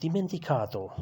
dimenticato,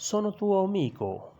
sono tuo amico,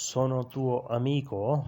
sono tuo amico,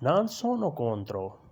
non sono contro,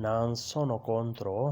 non sono contro,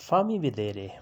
fammi vedere,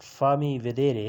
fammi vedere,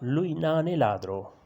lui non è ladro,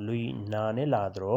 lui non è ladro,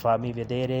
fammi vedere,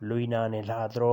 lui non è ladro,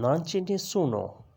non c'è nessuno,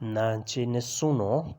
non c'è nessuno,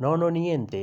non ho niente,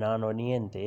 non ho niente,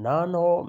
non ho,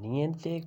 niente,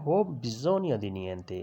ho bisogno di niente,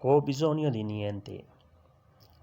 ho bisogno di niente,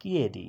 chiedi,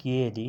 chiedi,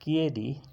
chiedi,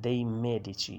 dei medici,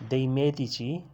dei medici,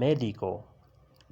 medico,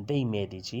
dei medici,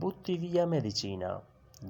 butti via medicina,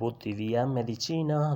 butti via medicina,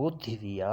butti via,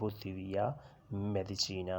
butti via medicina।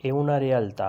è una realtà,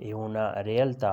è una realtà,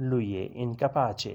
lui è incapace,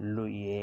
lui è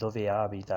dove abita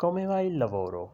come va il lavoro,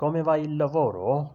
come va il lavoro,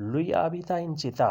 lui abita in città,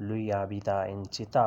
lui abita in città,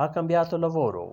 ha cambiato lavoro,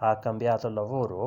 ha cambiato lavoro,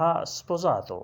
ha sposato,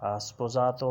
ha sposato,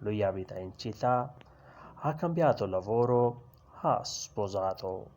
lui abita in città, ha cambiato lavoro, ha sposato,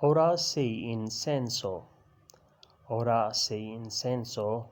ora sei in senso, ora sei in senso,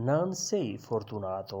non sei fortunato,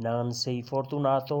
non sei fortunato,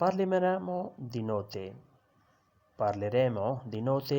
parleremo di notte, parleremo di notte,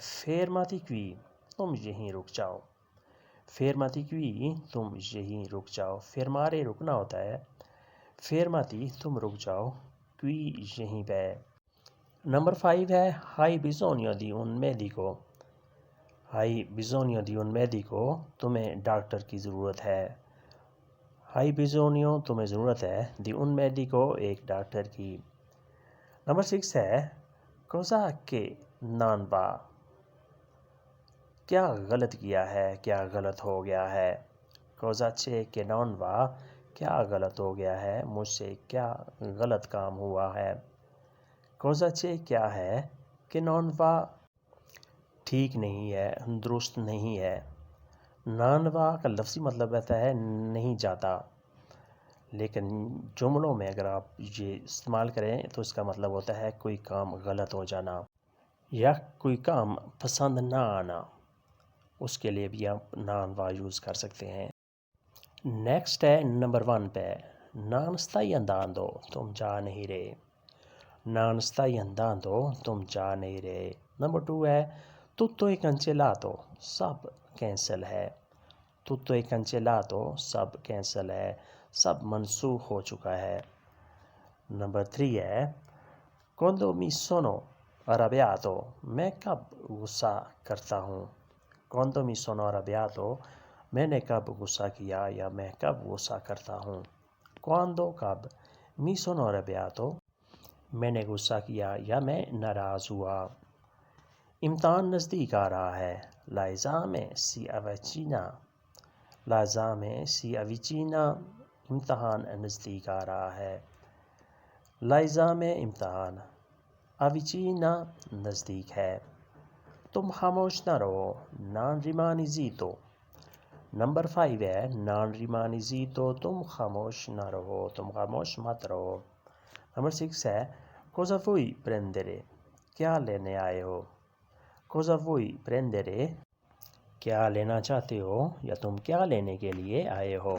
fermati qui, تم یہیں رک جاؤ. fermati qui تم یہیں رک جاؤ. fermare رکنا ہوتا ہے. fermati تم رک جاؤ. qui یہیں پہ. نمبر 5 ہے hai bisogno di un medico. hai bisogno di un medico تمہیں ڈاکٹر کی ضرورت ہے. hai bisogno تمہیں ضرورت ہے. di un medico ایک ڈاکٹر کی. نمبر 6 ہے cosa che non va. کیا غلط کیا ہے, کیا غلط ہو گیا ہے. cosa c'è che non va کیا غلط ہو گیا ہے, مجھ سے کیا غلط کام ہوا ہے. cosa c'è کیا ہے, che non va ٹھیک نہیں ہے, درست نہیں ہے. non va کا لفظی مطلب رہتا ہے نہیں جاتا, لیکن جملوں میں اگر آپ یہ استعمال کریں تو اس کا مطلب ہوتا ہے کوئی کام غلط ہو جانا یا کوئی کام پسند نہ آنا. اس کے لیے بھی آپ non va یوز کر سکتے ہیں. نیکسٹ ہے نمبر 1 پہ non stai andando تم جا نہیں رہے. non stai andando تم جا نہیں رہے. نمبر 2 ہے tutto è cancellato سب کینسل ہے. tutto è cancellato سب کینسل ہے, سب منسوخ ہو چکا ہے. نمبر 3 ہے quando mi sono arrabbiato میں کب غصہ کرتا ہوں. quando mi sono arrabbiato میں نے کب غصہ کیا یا میں کب غصہ کرتا ہوں. quando کب, mi sono arrabbiato میں نے غصہ کیا یا میں ناراض ہوا. امتحان نزدیک آ رہا ہے. l'esame si avvicina. l'esame si avvicina امتحان نزدیک آ رہا ہے. l'esame امتحان, avvicina نزدیک ہے. تم خاموش نہ رہو non rimani zitto. نمبر 5 ہے non rimani zitto تم خاموش نہ رہو, تم خاموش مت رہو. نمبر 6 ہے cosa vuoi prendere کیا لینے آئے ہو. cosa vuoi prendere کیا لینا چاہتے ہو یا تم کیا لینے کے لیے آئے ہو.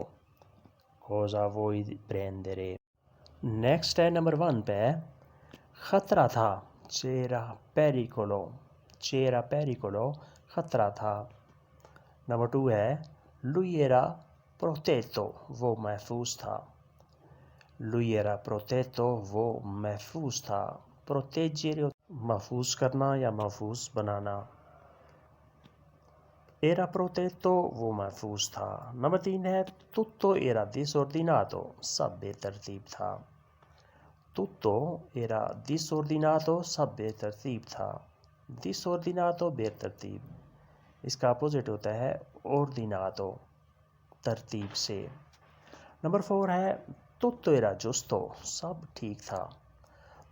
cosa vuoi prendere. نیکسٹ ہے نمبر 1 پہ خطرہ تھا c'era pericolo. c'era pericolo خطرہ تھا. نمبر 2 ہے lui era protetto وہ محفوظ تھا. lui era protetto وہ محفوظ تھا. proteggere محفوظ کرنا یا محفوظ بنانا. era protetto وہ محفوظ تھا. نمبر 3 ہے tutto era disordinato سب بے ترتیب تھا. tutto era disordinato سب بے ترتیب تھا. disordinato بے ترتیب, اس کا اپوزٹ ہوتا ہے ordinato ترتیب سے. نمبر 4 ہے tutto era giusto سب ٹھیک تھا.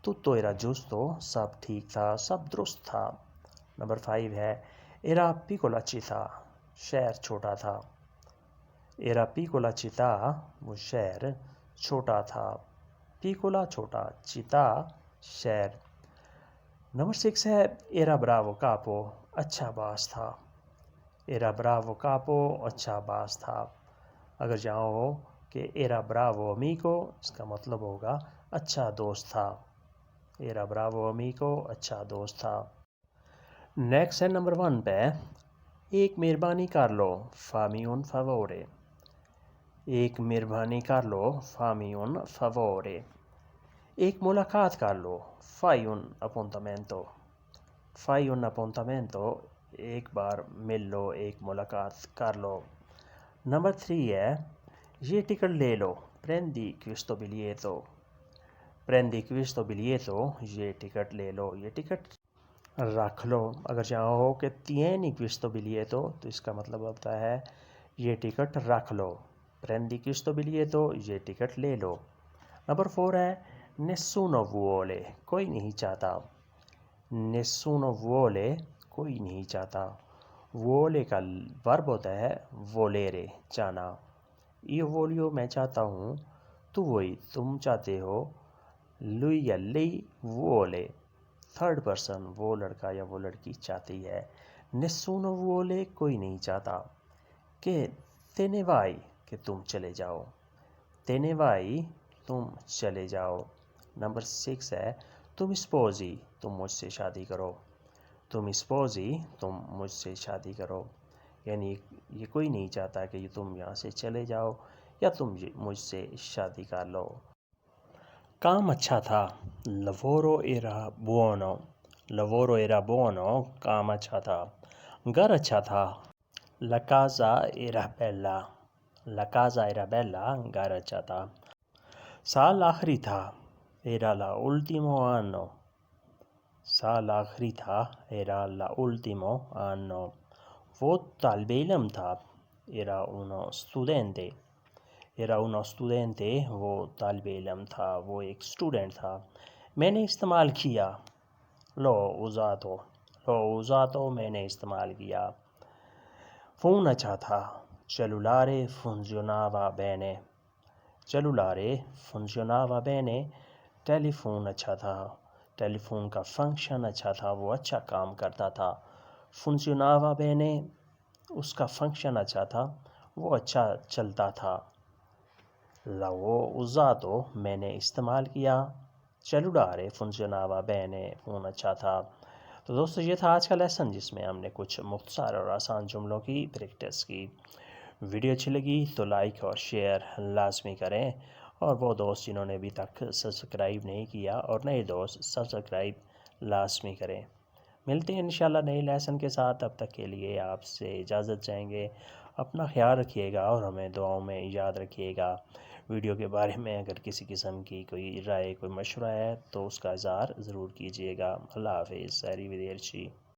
tutto era giusto سب ٹھیک تھا, سب درست تھا. نمبر 5 ہے era piccola città شہر چھوٹا تھا. era piccola città وہ شہر چھوٹا تھا. piccola چھوٹا, città شہر. نمبر 6 ہے era bravo capo اچھا باس تھا. era bravo capo اچھا باس تھا. اگر جہاں ہو کہ era bravo amico اس کا مطلب ہوگا اچھا دوست تھا. era bravo amico اچھا دوست تھا. نیکسٹ ہے نمبر 1 پہ ایک مہربانی کر لو fammi un favore. ایک مہربانی کر لو fammi un favore. ایک ملاقات کر لو fai un appuntamento. fai un appuntamento ایک بار مل لو, ایک ملاقات کر لو. نمبر 3 ہے یہ ٹکٹ لے لو prendi questo biglietto. prendi questo biglietto یہ ٹکٹ لے لو, یہ ٹکٹ رکھ لو. اگر جہاں ہو کہ tieni questo biglietto تو اس کا مطلب ہوتا ہے یہ ٹکٹ رکھ لو. prendi questo biglietto یہ ٹکٹ لے لو. نمبر 4 ہے nessuno vuole کوئی نہیں چاہتا. nessuno vuole کوئی نہیں چاہتا. vuole کا ورب ہوتا ہے volere چاہنا. io voglio میں چاہتا ہوں, tu vuoi تم چاہتے ہو, lui یا lei vuole تھرڈ پرسن وہ لڑکا یا وہ لڑکی چاہتی ہے. nessuno vuole کوئی نہیں چاہتا. کہ te ne vai کہ تم چلے جاؤ. te ne vai تم چلے جاؤ. نمبر 6 ہے تم sposi تم مجھ سے شادی کرو. تم اسپوزی تم مجھ سے شادی کرو، یعنی یہ کوئی نہیں چاہتا کہ تم یہاں سے چلے جاؤ یا تم مجھ سے شادی کر لو۔ کام اچھا تھا، lavoro era buono، lavoro era buono، کام اچھا تھا۔ گھر اچھا تھا، la casa era bella، la casa era bella، گھر اچھا تھا۔ سال آخری تھا، era l'ultimo anno، سال آخری تھا، era l'ultimo anno۔ وہ طالب علم تھا، era uno studente، era uno studente، وہ طالب علم تھا، وہ ایک اسٹوڈنٹ تھا۔ میں نے استعمال کیا، l'ho usato، میں نے استعمال کیا۔ فون اچھا تھا، cellulare funzionava bene، cellulare funzionava bene، ٹیلی فون اچھا تھا، ٹیلی فون کا فنکشن اچھا تھا، وہ اچھا کام کرتا تھا۔ funzionava bene، اس کا فنکشن اچھا تھا، وہ اچھا چلتا تھا۔ l'ho usato، میں نے استعمال کیا۔ cellulare funzionava bene، فون اچھا تھا۔ تو دوستو یہ تھا آج کا لیسن، جس میں ہم نے کچھ مختصر اور آسان جملوں کی پریکٹس کی۔ ویڈیو اچھی لگی تو لائک اور شیئر لازمی کریں، اور وہ دوست جنہوں نے ابھی تک سبسکرائب نہیں کیا، اور نئے دوست سبسکرائب لازمی کریں۔ ملتے ہیں انشاءاللہ نئے لیسن کے ساتھ، تب تک کے لیے آپ سے اجازت چاہیں گے۔ اپنا خیال رکھیے گا اور ہمیں دعاؤں میں یاد رکھیے گا۔ ویڈیو کے بارے میں اگر کسی قسم کی کوئی رائے، کوئی مشورہ ہے تو اس کا اظہار ضرور کیجیے گا۔ اللہ حافظ، arrivederci۔